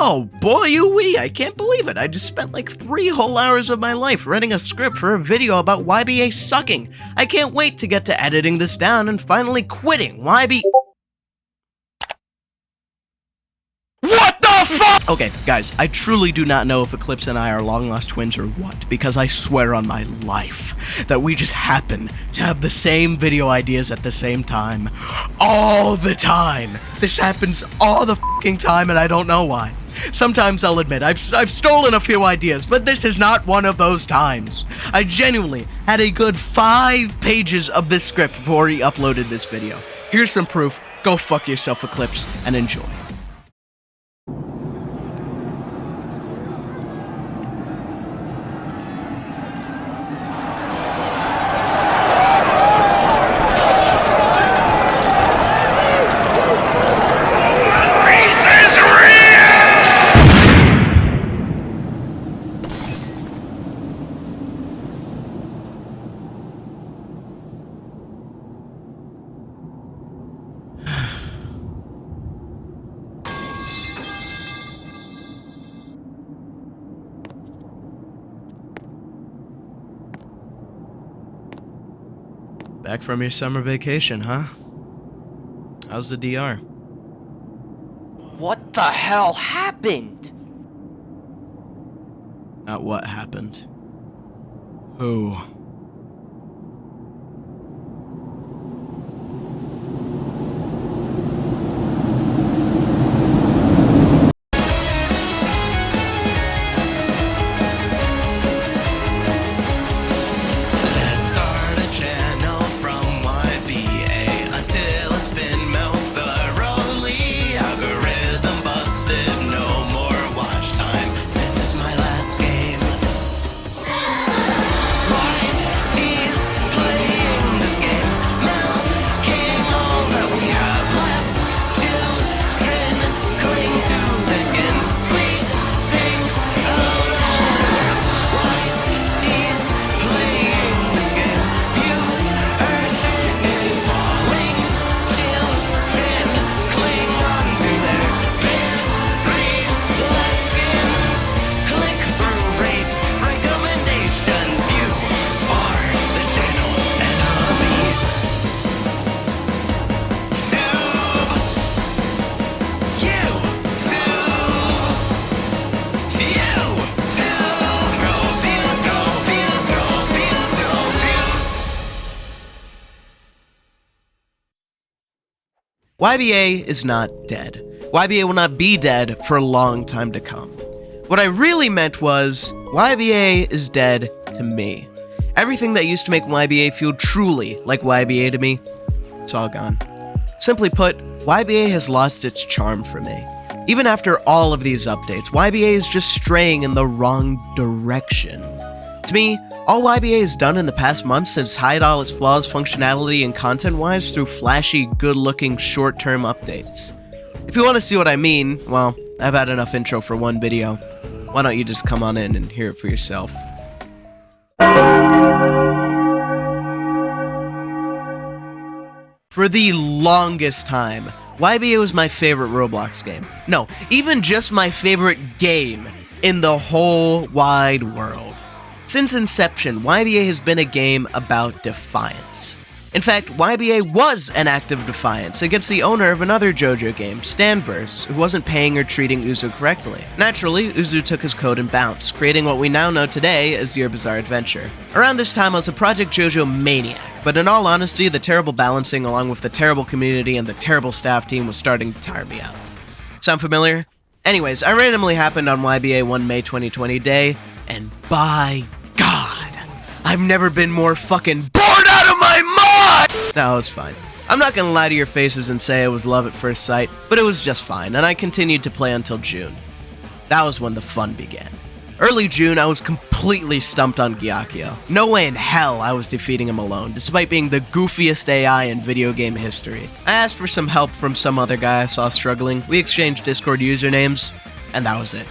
Oh boy-oo-wee, I can't believe it. I just spent like 3 whole hours of my life writing a script for a video about YBA sucking. I can't wait to get to editing this down and finally quitting YBA. What the fuck? Okay, guys, I truly do not know if Eclipse and I are long-lost twins or what, because I swear on my life that we just happen to have the same video ideas at the same time. All the time! This happens all the fucking time and I don't know why. Sometimes I'll admit I've stolen a few ideas, but this is not one of those times. I genuinely had a good 5 pages of this script before he uploaded this video. Here's some proof. Go fuck yourself, Eclipse, and enjoy. Back from your summer vacation, huh? How's the DR? What the hell happened? Not what happened. Who? YBA is not dead. YBA will not be dead for a long time to come. What I really meant was, YBA is dead to me. Everything that used to make YBA feel truly like YBA to me, it's all gone. Simply put, YBA has lost its charm for me. Even after all of these updates, YBA is just straying in the wrong direction. To me, all YBA has done in the past months is hide all its flaws functionality and content-wise through flashy, good-looking, short-term updates. If you want to see what I mean, well, I've had enough intro for one video. Why don't you just come on in and hear it for yourself? For the longest time, YBA was my favorite Roblox game. No, even just my favorite game in the whole wide world. Since inception, YBA has been a game about defiance. In fact, YBA was an act of defiance against the owner of another JoJo game, Stanverse, who wasn't paying or treating Uzu correctly. Naturally, Uzu took his code and bounced, creating what we now know today as Your Bizarre Adventure. Around this time, I was a Project JoJo maniac, but in all honesty, the terrible balancing along with the terrible community and the terrible staff team was starting to tire me out. Sound familiar? Anyways, I randomly happened on YBA one May 2020 day, and by God, I've never been more fucking bored out of my mind! No, it was fine. I'm not gonna lie to your faces and say it was love at first sight, but it was just fine, and I continued to play until June. That was when the fun began. Early June, I was completely stumped on Gyakio. No way in hell I was defeating him alone, despite being the goofiest AI in video game history. I asked for some help from some other guy I saw struggling, we exchanged Discord usernames, and that was it.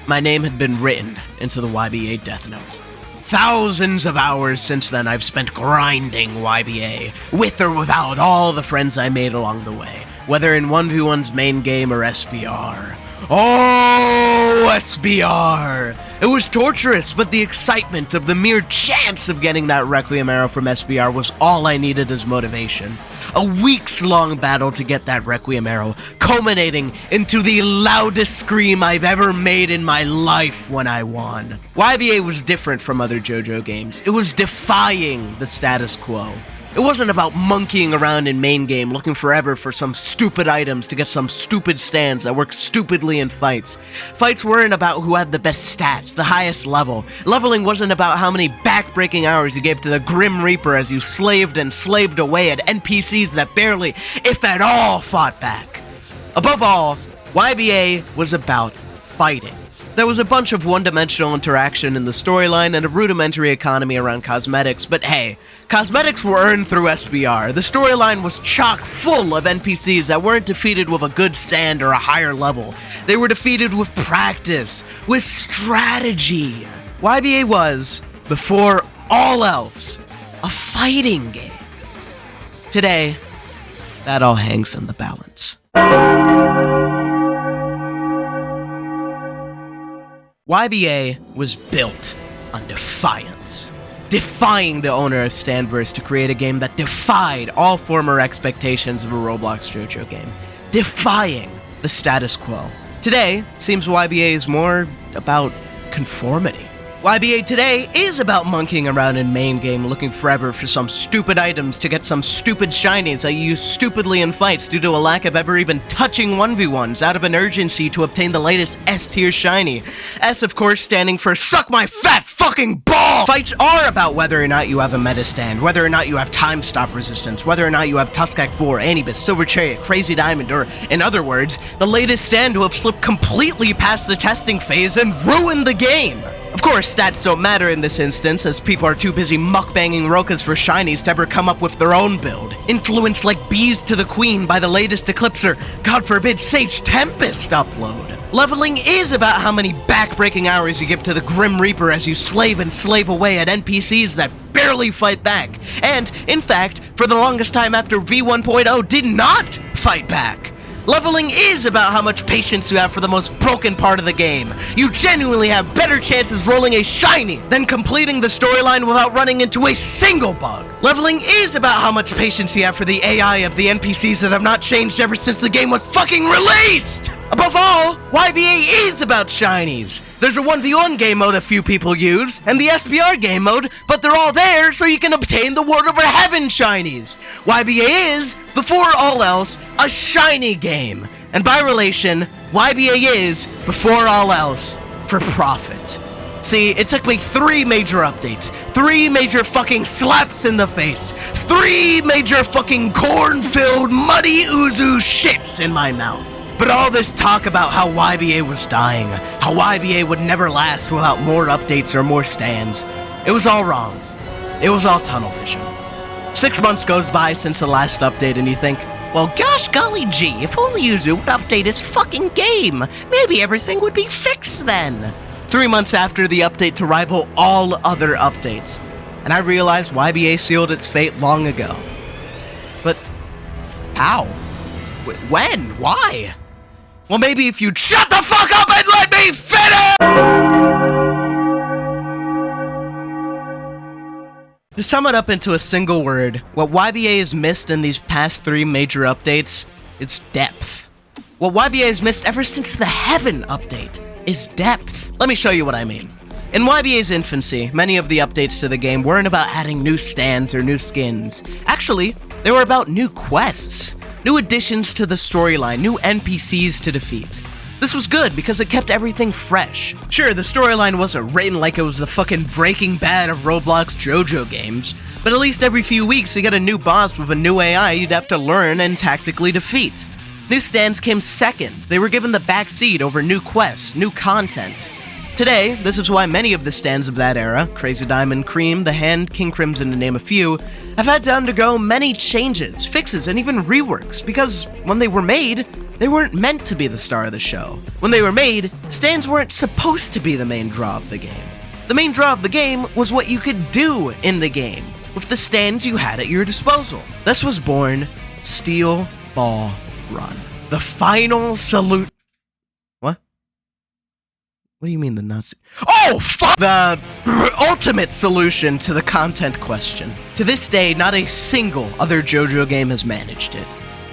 My name had been written into the YBA Death Note. Thousands of hours since then I've spent grinding YBA, with or without all the friends I made along the way, whether in 1v1's main game or SPR. Oh! SBR! It was torturous, but the excitement of the mere chance of getting that Requiem arrow from SBR was all I needed as motivation. A weeks-long battle to get that Requiem arrow, culminating into the loudest scream I've ever made in my life when I won. YBA was different from other JoJo games. It was defying the status quo. It wasn't about monkeying around in main game looking forever for some stupid items to get some stupid stands that work stupidly in fights. Fights weren't about who had the best stats, the highest level. Leveling wasn't about how many back-breaking hours you gave to the Grim Reaper as you slaved and slaved away at NPCs that barely, if at all, fought back. Above all, YBA was about fighting. There was a bunch of one-dimensional interaction in the storyline and a rudimentary economy around cosmetics, but hey, cosmetics were earned through SBR. The storyline was chock full of NPCs that weren't defeated with a good stand or a higher level. They were defeated with practice, with strategy. YBA was, before all else, a fighting game. Today, that all hangs in the balance. YBA was built on defiance, defying the owner of Standverse to create a game that defied all former expectations of a Roblox JoJo game, defying the status quo. Today, seems YBA is more about conformity. YBA today is about monkeying around in main game looking forever for some stupid items to get some stupid shinies that you use stupidly in fights due to a lack of ever even touching 1v1s out of an urgency to obtain the latest S-tier shiny. S, of course, standing for suck my fat fucking ball! Fights are about whether or not you have a meta stand, whether or not you have time stop resistance, whether or not you have Tuskak 4, Anubis, Silver Chariot, Crazy Diamond, or, in other words, the latest stand to have slipped completely past the testing phase and ruined the game. Of course, stats don't matter in this instance, as people are too busy mukbanging Rokas for shinies to ever come up with their own build. Influenced like bees to the queen by the latest Eclipser, God forbid, Sage Tempest upload. Leveling is about how many back-breaking hours you give to the Grim Reaper as you slave and slave away at NPCs that barely fight back. And, in fact, for the longest time after V1.0 did not fight back. Leveling is about how much patience you have for the most broken part of the game. You genuinely have better chances rolling a shiny than completing the storyline without running into a single bug. Leveling is about how much patience you have for the AI of the NPCs that have not changed ever since the game was fucking released! Above all, YBA is about shinies. There's a 1v1 game mode a few people use, and the SPR game mode, but they're all there so you can obtain the Word Over Heaven shinies. YBA is, before all else, a shiny game. And by relation, YBA is, before all else, for profit. See, it took me 3 major updates, 3 major fucking slaps in the face, 3 major fucking corn-filled muddy Uzu shits in my mouth. But all this talk about how YBA was dying, how YBA would never last without more updates or more stands, it was all wrong. It was all tunnel vision. 6 months goes by since the last update and you think, well, gosh golly gee, if only Yuzu would update his fucking game, maybe everything would be fixed then. 3 months after the update to rival all other updates, and I realized YBA sealed its fate long ago. But how? When? Why? Well, maybe if you'd shut the fuck up and let me finish! To sum it up into a single word, what YBA has missed in these past 3 major updates is depth. What YBA has missed ever since the Heaven update is depth. Let me show you what I mean. In YBA's infancy, many of the updates to the game weren't about adding new stands or new skins. Actually, they were about new quests. New additions to the storyline, new NPCs to defeat. This was good because it kept everything fresh. Sure, the storyline wasn't written like it was the fucking Breaking Bad of Roblox JoJo games, but at least every few weeks you get a new boss with a new AI you'd have to learn and tactically defeat. New stands came second. They were given the backseat over new quests, new content. Today, this is why many of the stands of that era, Crazy Diamond, Cream, The Hand, King Crimson to name a few, have had to undergo many changes, fixes, and even reworks, because when they were made, they weren't meant to be the star of the show. When they were made, stands weren't supposed to be the main draw of the game. The main draw of the game was what you could do in the game, with the stands you had at your disposal. Thus was born Steel Ball Run, the final salute. What? What do you mean the Nazi? Oh, fuck! The ultimate solution to the content question. To this day, not a single other JoJo game has managed it.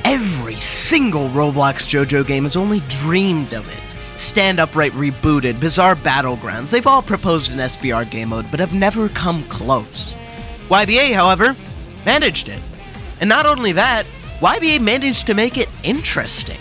Every single Roblox JoJo game has only dreamed of it. Stand Upright rebooted, Bizarre Battlegrounds, they've all proposed an SBR game mode, but have never come close. YBA, however, managed it. And not only that, YBA managed to make it interesting.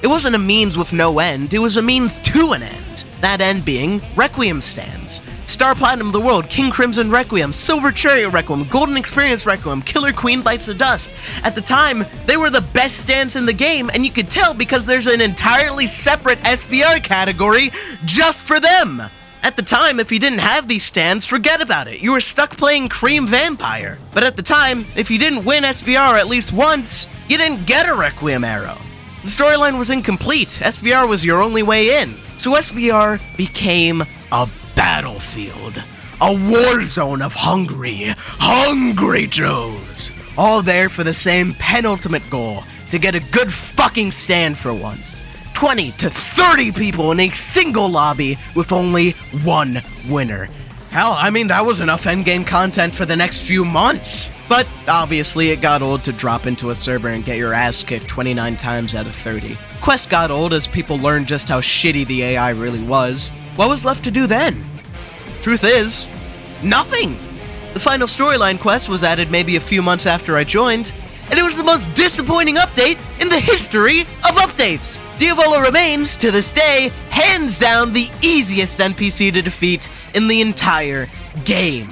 It wasn't a means with no end, it was a means to an end. That end being Requiem stands. Star Platinum of the World, King Crimson Requiem, Silver Chariot Requiem, Golden Experience Requiem, Killer Queen Bites the Dust. At the time, they were the best stands in the game, and you could tell because there's an entirely separate SBR category just for them. At the time, if you didn't have these stands, forget about it. You were stuck playing Cream Vampire. But at the time, if you didn't win SBR at least once, you didn't get a Requiem arrow. The storyline was incomplete. SBR was your only way in. So SBR became a battlefield. A war zone of hungry Joes. All there for the same penultimate goal, to get a good fucking stand for once. 20 to 30 people in a single lobby with only one winner. Hell, I mean, that was enough endgame content for the next few months. But obviously it got old to drop into a server and get your ass kicked 29 times out of 30. Quest got old as people learned just how shitty the AI really was. What was left to do then? Truth is, nothing. The final storyline quest was added maybe a few months after I joined, and it was the most disappointing update in the history of updates. Diavolo remains, to this day, hands down the easiest NPC to defeat in the entire game.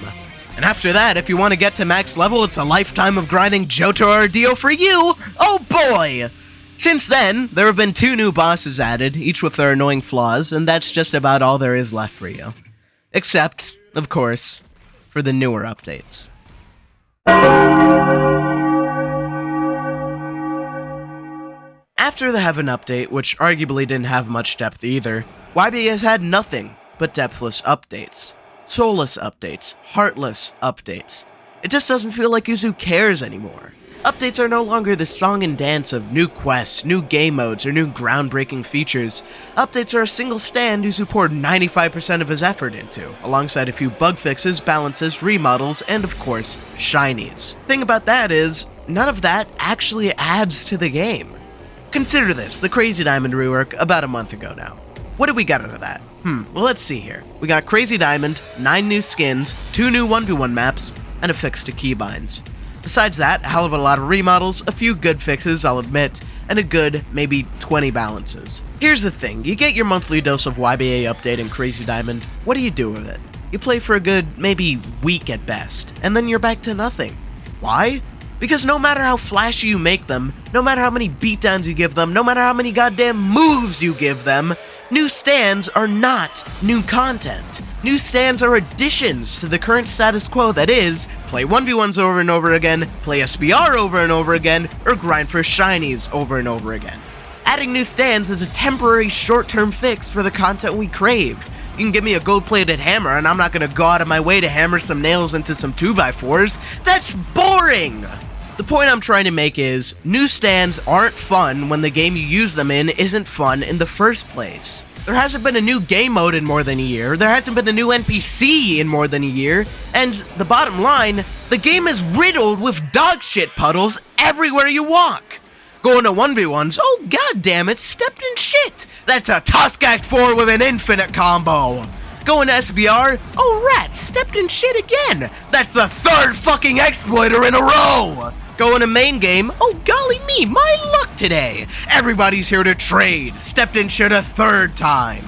And after that, if you want to get to max level, it's a lifetime of grinding Johto or Dio for you. Oh boy! Since then, there have been 2 new bosses added, each with their annoying flaws, and that's just about all there is left for you. Except, of course, for the newer updates. After the Heaven update, which arguably didn't have much depth either, YBA has had nothing but depthless updates. Soulless updates, heartless updates. It just doesn't feel like Yuzu cares anymore. Updates are no longer the song and dance of new quests, new game modes, or new groundbreaking features. Updates are a single stand Yuzu poured 95% of his effort into, alongside a few bug fixes, balances, remodels, and of course, shinies. Thing about that is, none of that actually adds to the game. Consider this, the Crazy Diamond rework about a month ago now. What did we get out of that? Well, let's see here. We got Crazy Diamond, 9 new skins, 2 new 1v1 maps, and a fix to keybinds. Besides that, a hell of a lot of remodels, a few good fixes, I'll admit, and a good, maybe 20 balances. Here's the thing, you get your monthly dose of YBA update in Crazy Diamond, what do you do with it? You play for a good, maybe week at best, and then you're back to nothing. Why? Because no matter how flashy you make them, no matter how many beatdowns you give them, no matter how many goddamn moves you give them, new stands are not new content. New stands are additions to the current status quo that is, play 1v1s over and over again, play SBR over and over again, or grind for shinies over and over again. Adding new stands is a temporary short-term fix for the content we crave. You can give me a gold-plated hammer and I'm not gonna go out of my way to hammer some nails into some 2x4s. That's boring! The point I'm trying to make is, new stands aren't fun when the game you use them in isn't fun in the first place. There hasn't been a new game mode in more than a year, there hasn't been a new NPC in more than a year, and the bottom line, the game is riddled with dog shit puddles everywhere you walk. Going to 1v1s, oh god damn it, stepped in shit! That's a Tusk Act 4 with an infinite combo! Going to SBR, oh rat, stepped in shit again! That's the 3rd fucking exploiter in a row! Going to main game, oh golly me, my luck today! Everybody's here to trade, stepped in shit a 3rd time!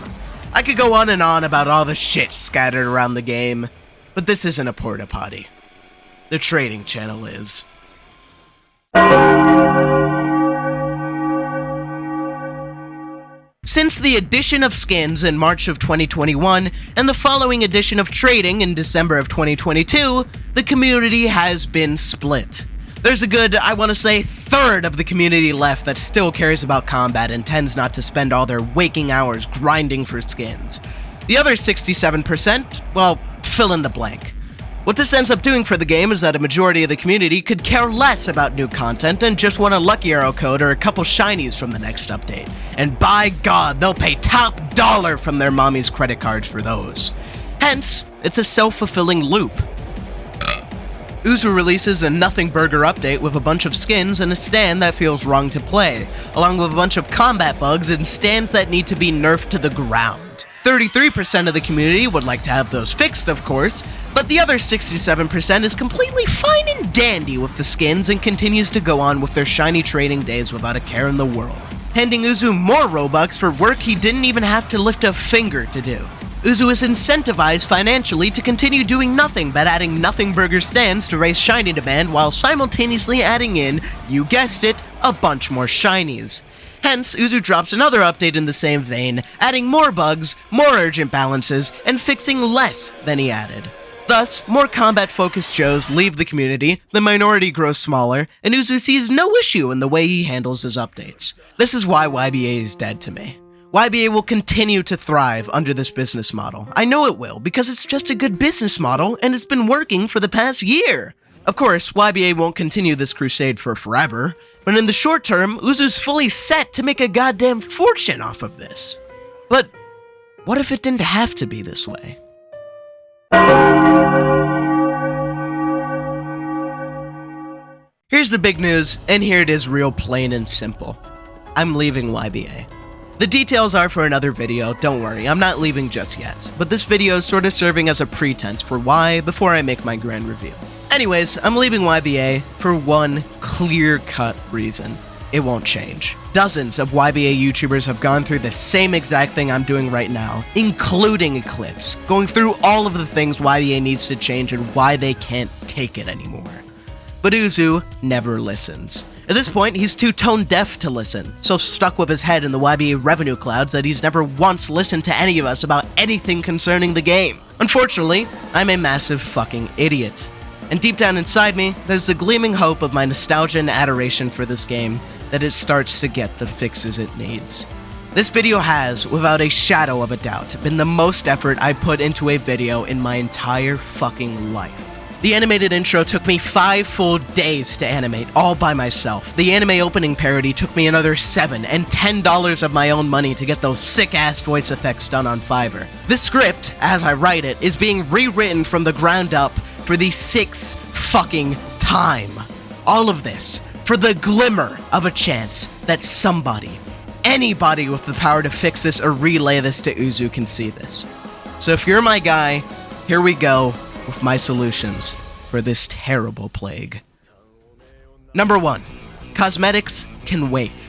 I could go on and on about all the shit scattered around the game, but this isn't a porta potty. The trading channel is. Since the addition of skins in March of 2021 and the following addition of trading in December of 2022, the community has been split. There's a good, I want to say, 1/3 of the community left that still cares about combat and tends not to spend all their waking hours grinding for skins. The other 67%, well, fill in the blank. What this ends up doing for the game is that a majority of the community could care less about new content and just want a Lucky Arrow code or a couple shinies from the next update. And by God, they'll pay top dollar from their mommy's credit cards for those. Hence, it's a self-fulfilling loop. Uzu releases a Nothing Burger update with a bunch of skins and a stand that feels wrong to play, along with a bunch of combat bugs and stands that need to be nerfed to the ground. 33% of the community would like to have those fixed, of course, but the other 67% is completely fine and dandy with the skins and continues to go on with their shiny trading days without a care in the world, handing Uzu more Robux for work he didn't even have to lift a finger to do. Uzu is incentivized financially to continue doing nothing but adding Nothing Burger stands to raise shiny demand while simultaneously adding in, you guessed it, a bunch more shinies. Hence, Uzu drops another update in the same vein, adding more bugs, more urgent balances, and fixing less than he added. Thus, more combat-focused Joes leave the community, the minority grows smaller, and Uzu sees no issue in the way he handles his updates. This is why YBA is dead to me. YBA will continue to thrive under this business model. I know it will, because it's just a good business model, and it's been working for the past year. Of course, YBA won't continue this crusade for forever, but in the short term, Uzu's fully set to make a goddamn fortune off of this. But what if it didn't have to be this way? Here's the big news, and here it is real plain and simple. I'm leaving YBA. The details are for another video, don't worry, I'm not leaving just yet, but this video is sort of serving as a pretense for why before I make my grand reveal. Anyways, I'm leaving YBA for one clear-cut reason. It won't change. Dozens of YBA YouTubers have gone through the same exact thing I'm doing right now, including Eclipse, going through all of the things YBA needs to change and why they can't take it anymore. But Uzu never listens. At this point, he's too tone-deaf to listen, so stuck with his head in the YBA revenue clouds that he's never once listened to any of us about anything concerning the game. Unfortunately, I'm a massive fucking idiot. And deep down inside me, there's the gleaming hope of my nostalgia and adoration for this game that it starts to get the fixes it needs. This video has, without a shadow of a doubt, been the most effort I put into a video in my entire fucking life. The animated intro took me 5 full days to animate, all by myself. The anime opening parody took me another 7 and $10 of my own money to get those sick-ass voice effects done on Fiverr. This script, as I write it, is being rewritten from the ground up for the 6th fucking time. All of this for the glimmer of a chance that somebody, anybody with the power to fix this or relay this to Uzu can see this. So if you're my guy, here we go with my solutions for this terrible plague. Number 1. Cosmetics can wait.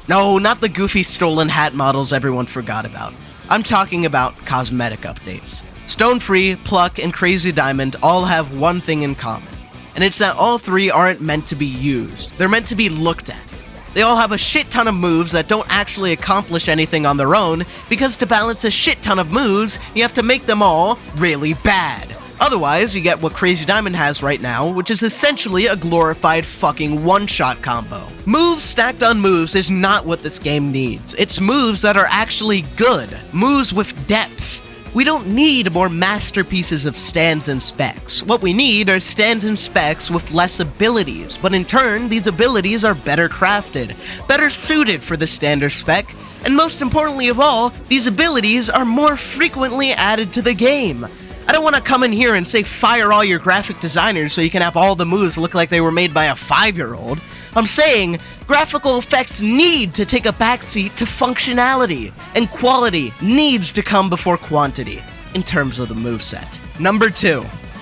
No, not the goofy stolen hat models everyone forgot about. I'm talking about cosmetic updates. Stone Free, Pluck, and Crazy Diamond all have one thing in common, and it's that all 3 aren't meant to be used. They're meant to be looked at. They all have a shit ton of moves that don't actually accomplish anything on their own, because to balance a shit ton of moves, you have to make them all really bad. Otherwise, you get what Crazy Diamond has right now, which is essentially a glorified fucking one-shot combo. Moves stacked on moves is not what this game needs. It's moves that are actually good. Moves with depth. We don't need more masterpieces of stands and specs. What we need are stands and specs with less abilities, but in turn, these abilities are better crafted, better suited for the standard spec, and most importantly of all, these abilities are more frequently added to the game. I don't want to come in here and say fire all your graphic designers so you can have all the moves look like they were made by a 5-year-old. I'm saying graphical effects need to take a backseat to functionality, and quality needs to come before quantity in terms of the moveset. Number 2,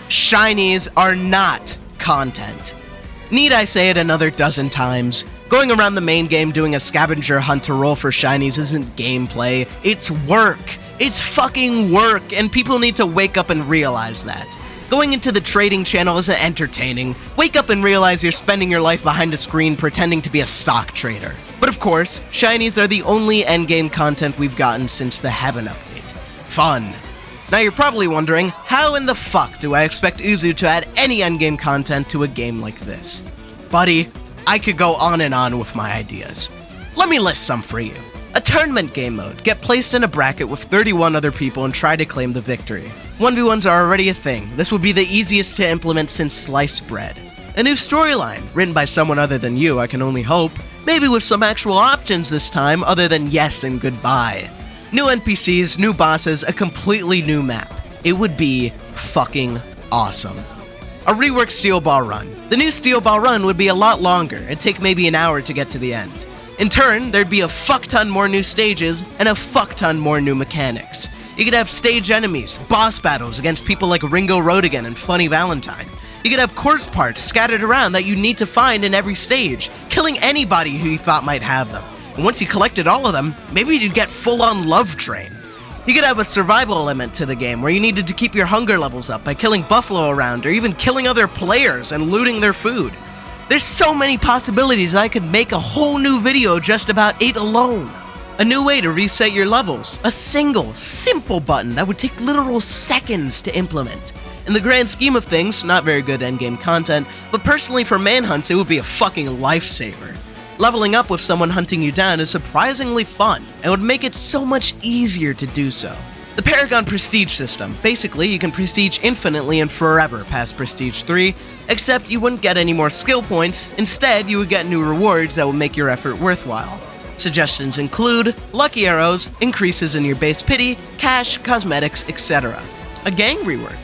shinies are not content. Need I say it another dozen times? Going around the main game doing a scavenger hunt to roll for shinies isn't gameplay, it's work. It's fucking work, and people need to wake up and realize that. Going into the trading channel isn't entertaining. Wake up and realize you're spending your life behind a screen pretending to be a stock trader. But of course, shinies are the only endgame content we've gotten since the Heaven update. Fun. Now you're probably wondering, how in the fuck do I expect Uzu to add any endgame content to a game like this? Buddy, I could go on and on with my ideas. Let me list some for you. A tournament game mode. Get placed in a bracket with 31 other people and try to claim the victory. 1v1s are already a thing. This will be the easiest to implement since sliced bread. A new storyline, written by someone other than you, I can only hope. Maybe with some actual options this time, other than yes and goodbye. New NPCs, new bosses, a completely new map. It would be fucking awesome. A reworked Steel Ball Run. The new Steel Ball Run would be a lot longer, and take maybe an hour to get to the end. In turn, there'd be a fuck ton more new stages, and a fuck ton more new mechanics. You could have stage enemies, boss battles against people like Ringo Rodigan and Funny Valentine. You could have course parts scattered around that you need to find in every stage, killing anybody who you thought might have them. And once you collected all of them, maybe you'd get full-on Love Train. You could have a survival element to the game where you needed to keep your hunger levels up by killing buffalo around or even killing other players and looting their food. There's so many possibilities that I could make a whole new video just about it alone. A new way to reset your levels. A single, simple button that would take literal seconds to implement. In the grand scheme of things, not very good endgame content, but personally for manhunts it would be a fucking lifesaver. Leveling up with someone hunting you down is surprisingly fun, and would make it so much easier to do so. The Paragon Prestige system. Basically, you can prestige infinitely and forever past Prestige 3, except you wouldn't get any more skill points. Instead, you would get new rewards that will make your effort worthwhile. Suggestions include lucky arrows, increases in your base pity, cash, cosmetics, etc. A gang rework.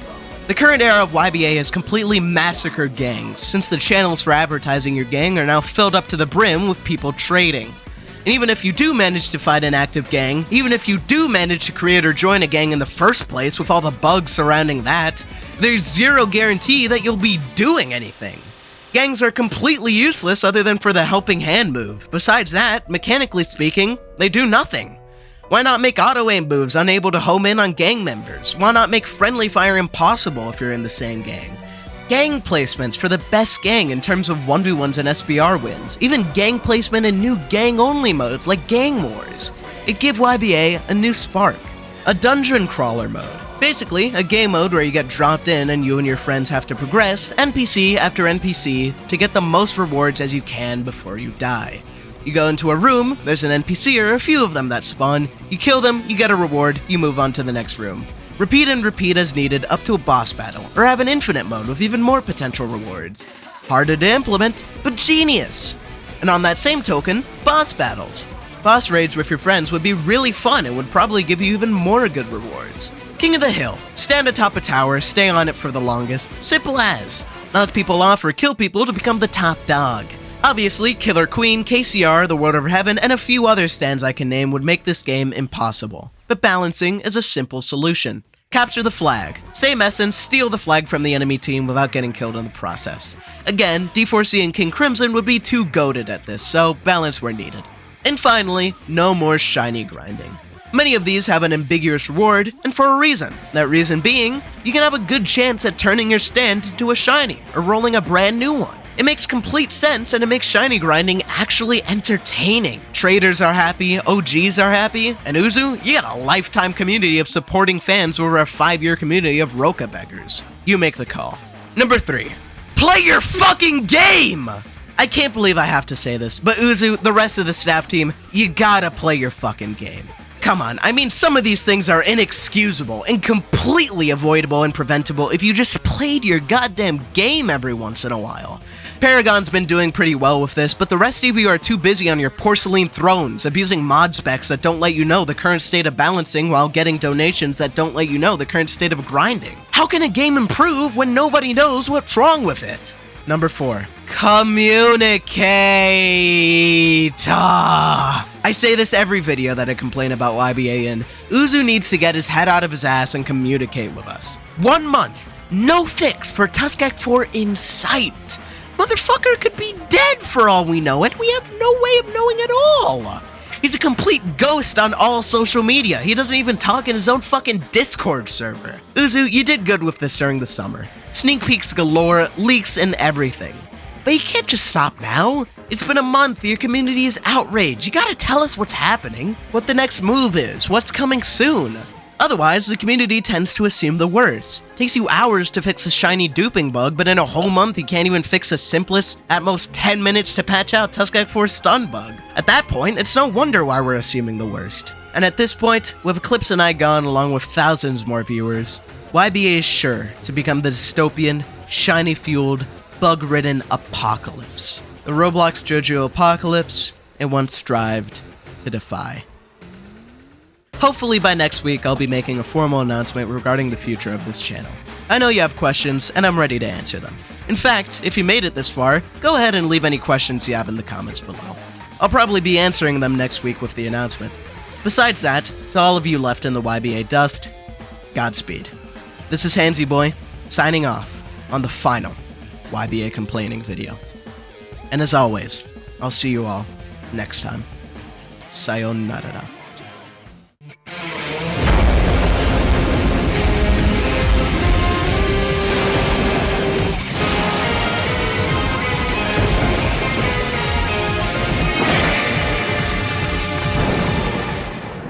The current era of YBA has completely massacred gangs, since the channels for advertising your gang are now filled up to the brim with people trading. And even if you do manage to find an active gang, even if you do manage to create or join a gang in the first place with all the bugs surrounding that, there's zero guarantee that you'll be doing anything. Gangs are completely useless other than for the helping hand move. Besides that, mechanically speaking, they do nothing. Why not make auto-aim moves unable to home in on gang members? Why not make friendly fire impossible if you're in the same gang? Gang placements for the best gang in terms of 1v1s and SBR wins. Even gang placement in new gang-only modes like Gang Wars. It gave YBA a new spark. A dungeon crawler mode. Basically, a game mode where you get dropped in and you and your friends have to progress NPC after NPC to get the most rewards as you can before you die. You go into a room, there's an NPC or a few of them that spawn, you kill them, you get a reward, you move on to the next room. Repeat and repeat as needed up to a boss battle, or have an infinite mode with even more potential rewards. Harder to implement, but genius! And on that same token, boss battles. Boss raids with your friends would be really fun and would probably give you even more good rewards. King of the Hill. Stand atop a tower, stay on it for the longest. Simple as. Knock people off or kill people to become the top dog. Obviously, Killer Queen, KCR, The World of Heaven, and a few other stands I can name would make this game impossible. But balancing is a simple solution. Capture the flag. Same essence, steal the flag from the enemy team without getting killed in the process. Again, D4C and King Crimson would be too goated at this, so balance where needed. And finally, no more shiny grinding. Many of these have an ambiguous reward, and for a reason. That reason being, you can have a good chance at turning your stand into a shiny, or rolling a brand new one. It makes complete sense, and it makes shiny grinding actually entertaining. Traders are happy, OGs are happy, and Uzu, you got a lifetime community of supporting fans over a 5-year community of Roka beggars. You make the call. Number 3. Play your fucking game! I can't believe I have to say this, but Uzu, the rest of the staff team, you gotta play your fucking game. Come on, I mean, some of these things are inexcusable and completely avoidable and preventable if you just played your goddamn game every once in a while. Paragon's been doing pretty well with this, but the rest of you are too busy on your porcelain thrones, abusing mod specs that don't let you know the current state of balancing while getting donations that don't let you know the current state of grinding. How can a game improve when nobody knows what's wrong with it? Number 4. Communicate! I say this every video that I complain about YBA in. Uzu needs to get his head out of his ass and communicate with us. 1 month, no fix for Tusk Act 4 in sight. Motherfucker could be dead for all we know, and we have no way of knowing at all. He's a complete ghost on all social media. He doesn't even talk in his own fucking Discord server. Uzu, you did good with this during the summer. Sneak peeks galore, leaks, and everything. But you can't just stop now. It's been a month, your community is outraged. You gotta tell us what's happening, what the next move is, what's coming soon. Otherwise, the community tends to assume the worst. Takes you hours to fix a shiny duping bug, but in a whole month you can't even fix the simplest, at most 10 minutes to patch out Tuskegee 4's stun bug. At that point, it's no wonder why we're assuming the worst. And at this point, with Eclipse and I gone along with thousands more viewers, YBA is sure to become the dystopian, shiny-fueled, bug-ridden apocalypse. The Roblox JoJo apocalypse it once strived to defy. Hopefully by next week, I'll be making a formal announcement regarding the future of this channel. I know you have questions, and I'm ready to answer them. In fact, if you made it this far, go ahead and leave any questions you have in the comments below. I'll probably be answering them next week with the announcement. Besides that, to all of you left in the YBA dust, Godspeed. This is Handsy Boy, signing off on the final YBA complaining video. And as always, I'll see you all next time. Sayonara.